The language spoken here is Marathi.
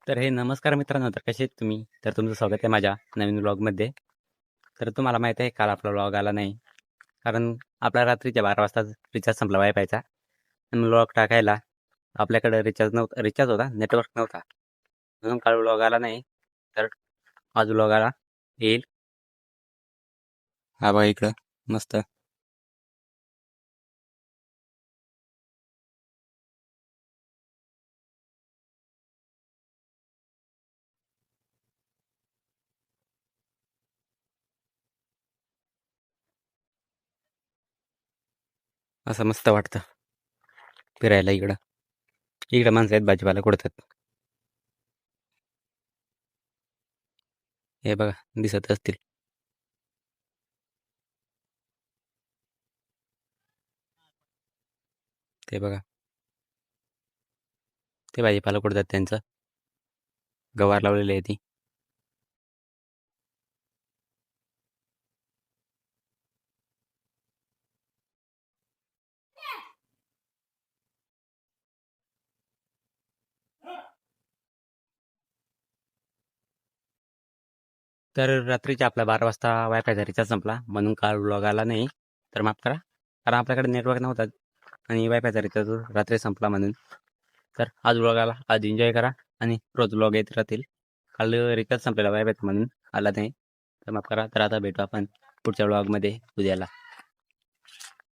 तर हे नमस्कार मित्रांनो, तर कसे आहेत तुम्ही? तर तुमचं स्वागत आहे माझ्या नवीन व्लॉगमध्ये. तर तुम्हाला माहीत आहे काल आपला व्लॉग आला नाही. कारण आपला रात्रीच्या 12 वाजता रिचार्ज संपला वायफायचा आणि व्लॉग टाकायला आपल्याकडे रिचार्ज होता, नेटवर्क नव्हता. म्हणून काल व्लॉग आला नाही. तर आज व्लॉग आला येईल. हा बघा इकडं मस्त असं मस्त वाटतं फिरायला इकडं. इकडं माणसं आहेत भाजीपाला कुठतात. हे बघा दिसत असतील. ते बघा ते भाजीपाला कुठतात त्यांचं गवार लावलेली आहे ती. तर रात्रीच्या आपला 12 वाजता वायफायचा रिचार्ज संपला म्हणून काल व्लॉग आला नाही. तर माफ करा. कारण आपल्याकडे नेटवर्क नव्हता आणि वायफायचा रिचार्ज रात्री संपला म्हणून. तर आज व्लॉग आला. आज एन्जॉय करा आणि रोज व्लॉग येत राहतील. काल रिचार्ज संपलेला वायफायचा म्हणून आला नाही. तर माफ करा. तर आता भेटू आपण पुढच्या व्लॉगमध्ये उद्याला.